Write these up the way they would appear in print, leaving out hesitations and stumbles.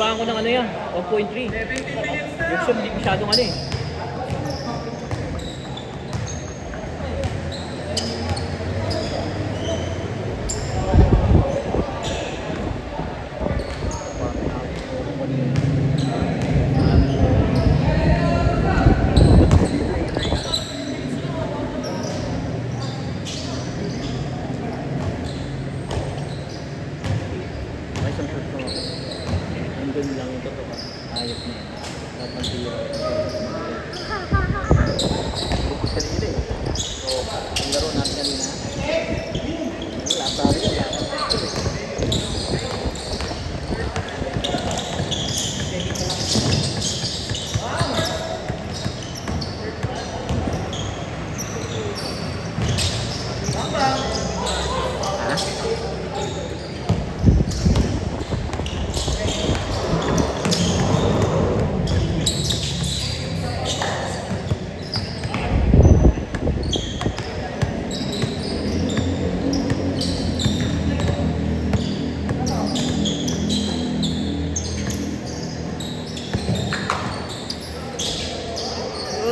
Kailangan ko ng ano yan, 1.3. Yung zoom, hindi masyadong ano eh. May isang shot ko ako. Nandun lang yung totoo. Ayos na yan. Napantira. Lupos ka nila eh. So, ang laro natin kanina. Wala, sabi ko lang.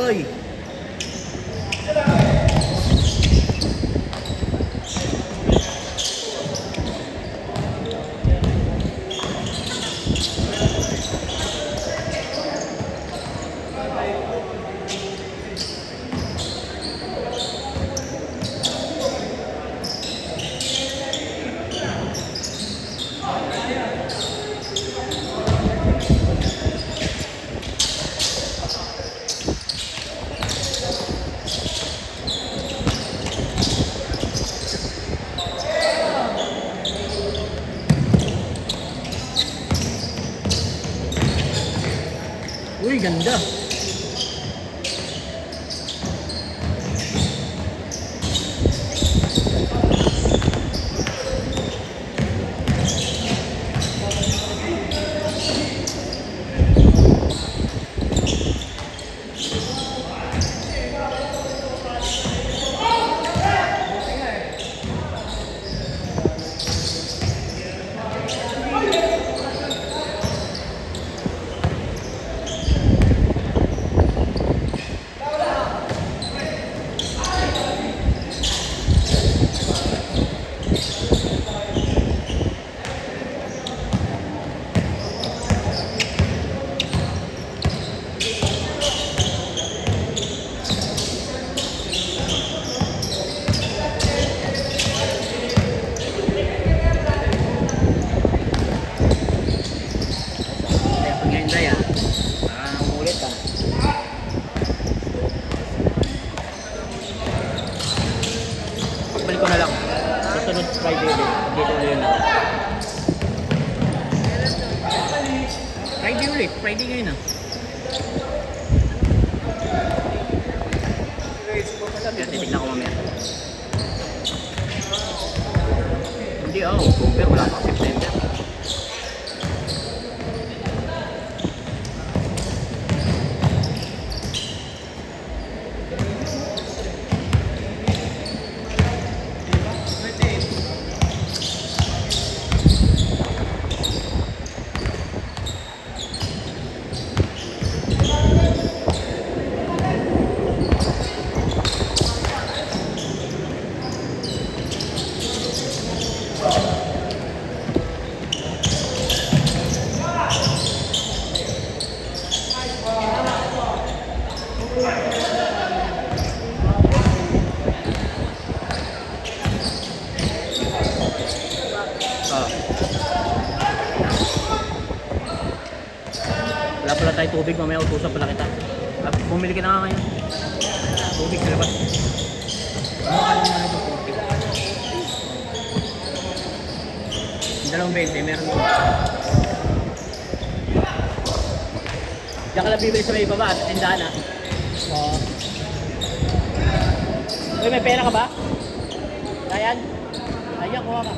Uy! Uy, ganda! Pagbalik ko na lang. Susunod Friday ulit. Dito ulit na. Friday ulit. Friday ngayon ah. Kaya titignan ko mamaya. Hindi October. Wala pa September. Wala pala tayo tubig, mamaya utusan pala kita. Bumili ka na nga ngayon. Tubig sa labas. Mukha naman na ito, tubig. Yung 2.20, meron mo. Diyan ka lang bibili sa may baba at tindahan ah. Oo. Uy, may pera ka ba? Ayan. Ayan, kuha ka.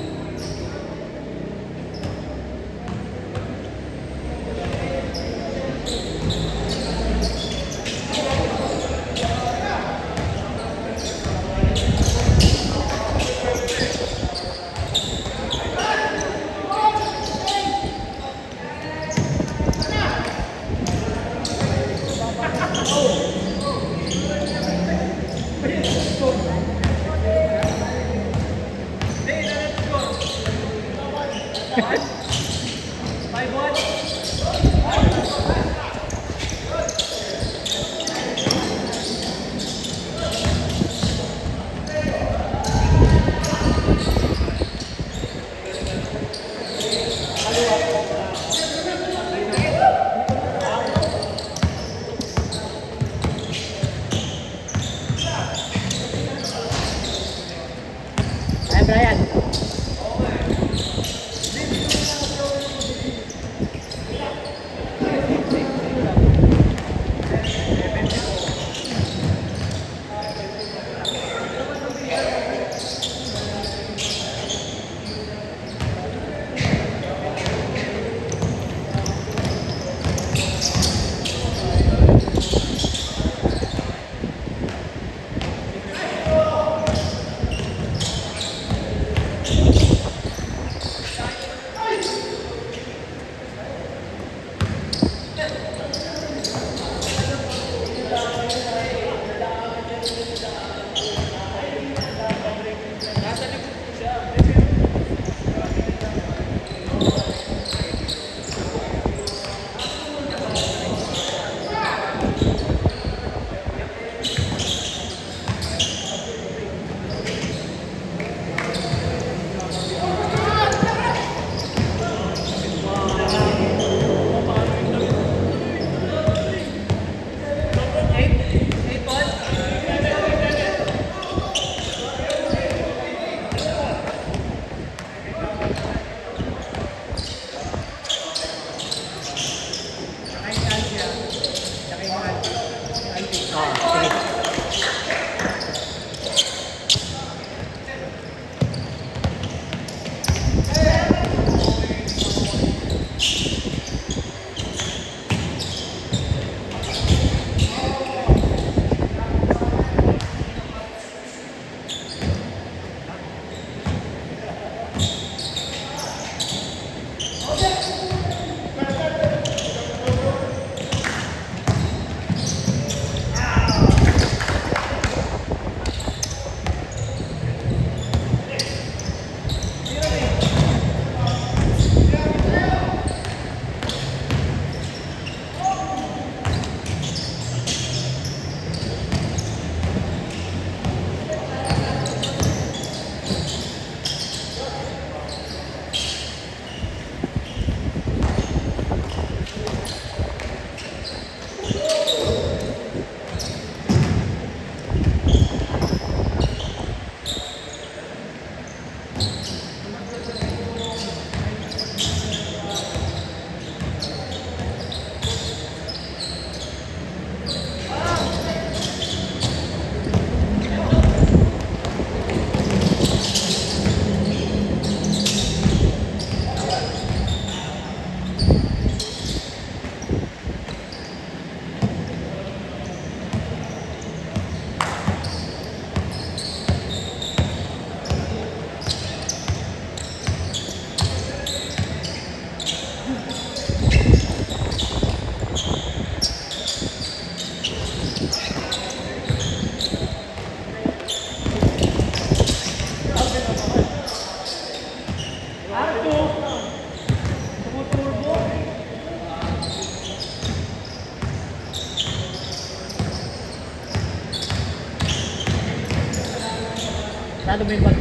Sarado mo yung bag.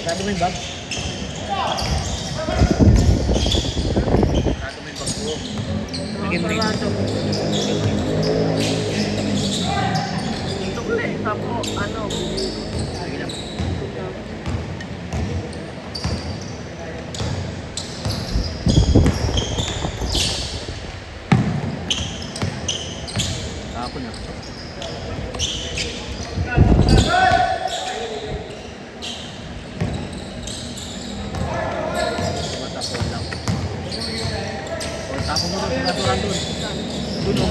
Sarado mo yung bag. Sarado mo yung bag ko. Lagyan mo rin. Ito ko eh, sapo, ano, Lagyan lang. Ako na. Matapon lang. O, tapon mo doon, basuran doon. Doon o,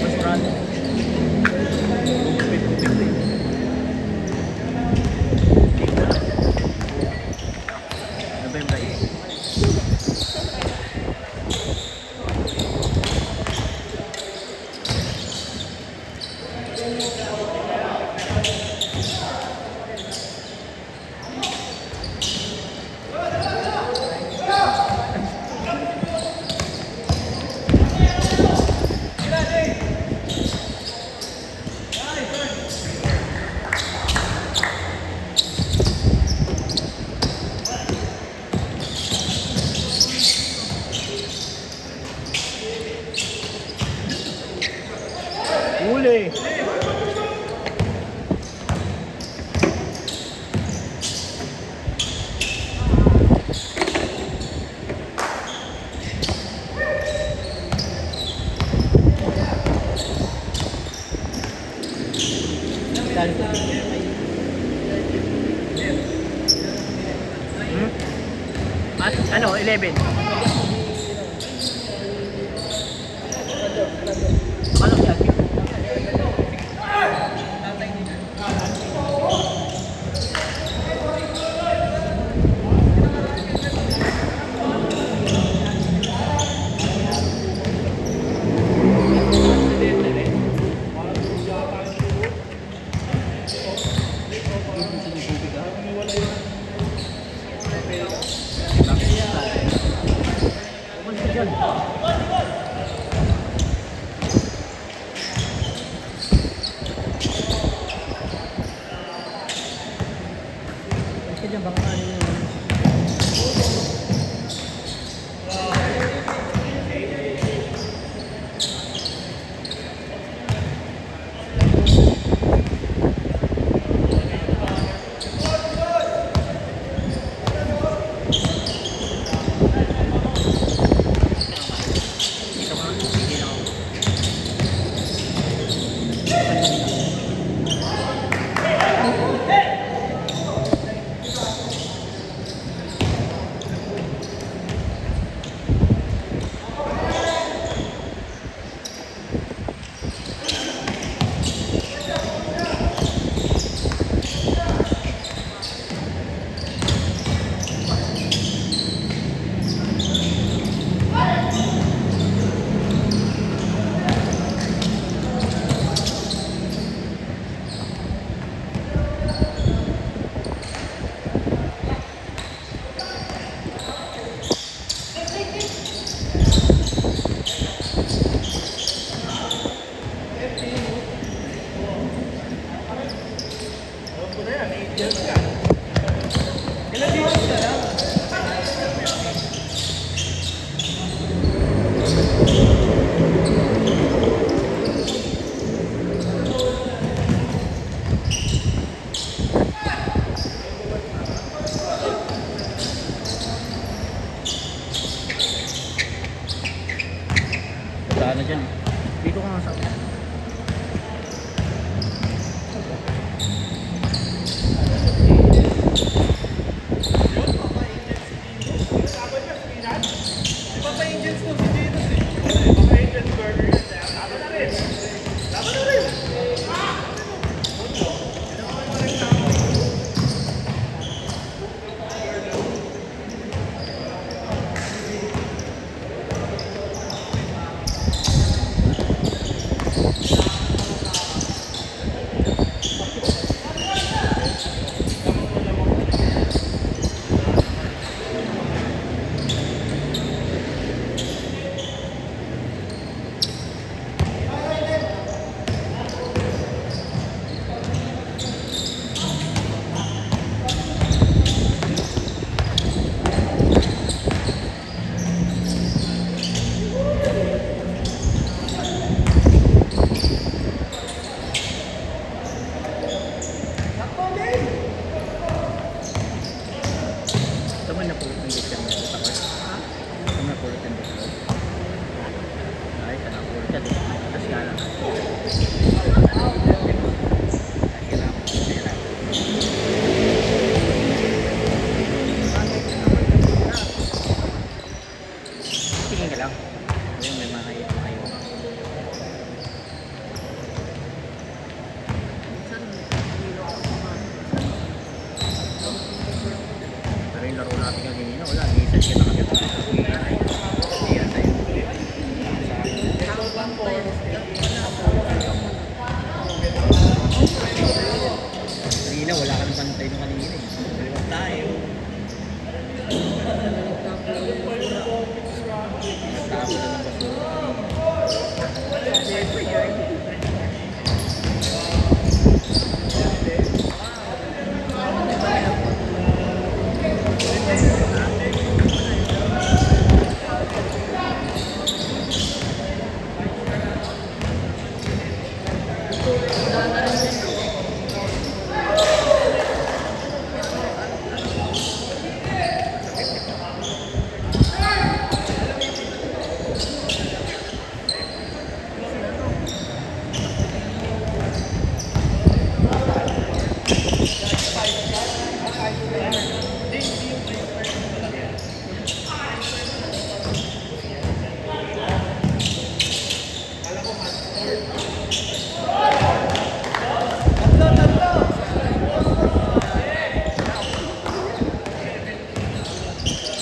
basuran. Kupit-kupit din. Ano ba yung guys? Huli! At ano, 11. Ano si Alvin? Umalis ka dyan. Umalis ka dyan, baka ano yun. Dito ka, hindi na ako. Wala na dyan. Dito ka nga sa akin. na puro tendo. Ay, sana puro ka din. Tapos nga lang. Tingin ka lang. Ayun, may mga kayo. Minsan, hilo ako kumain. Pero yung laro natin kanina, wala. Ni-set kita kasi ito. Ayan tayo. Ang pantay. Kanina, wala ka ng pantay nung kanina eh. Baliwag tayo. Nagtapo na ng basura. Siyempre, yun.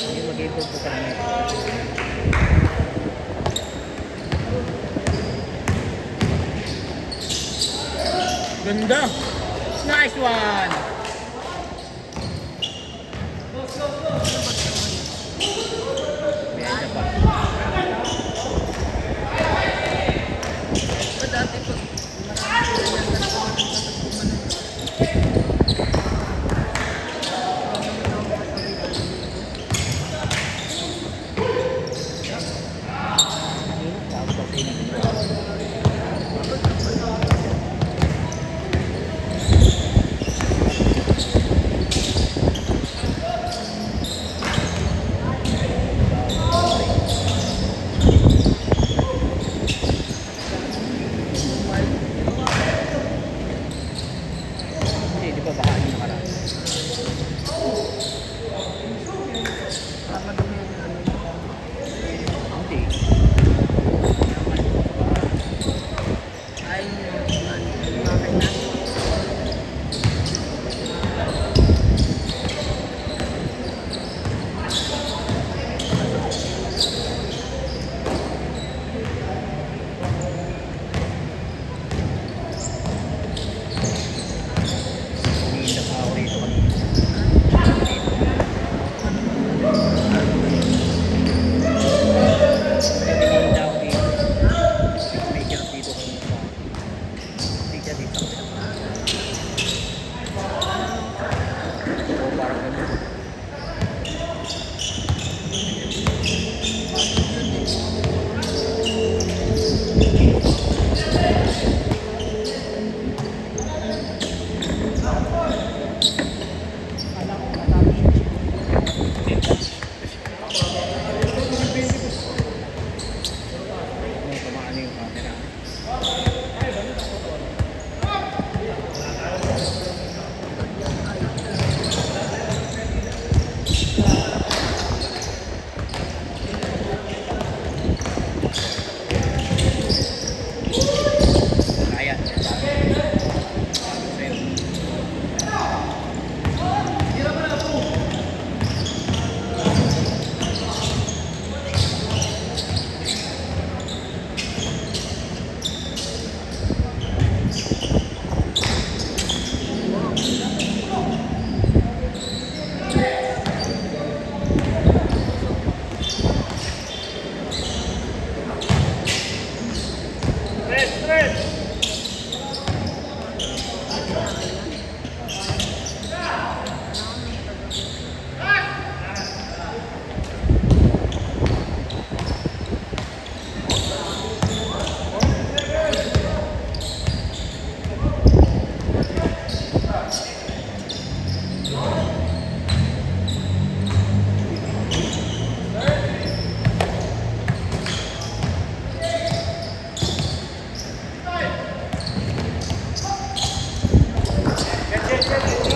Yung mag-improve po kami. Ganda! Nice one!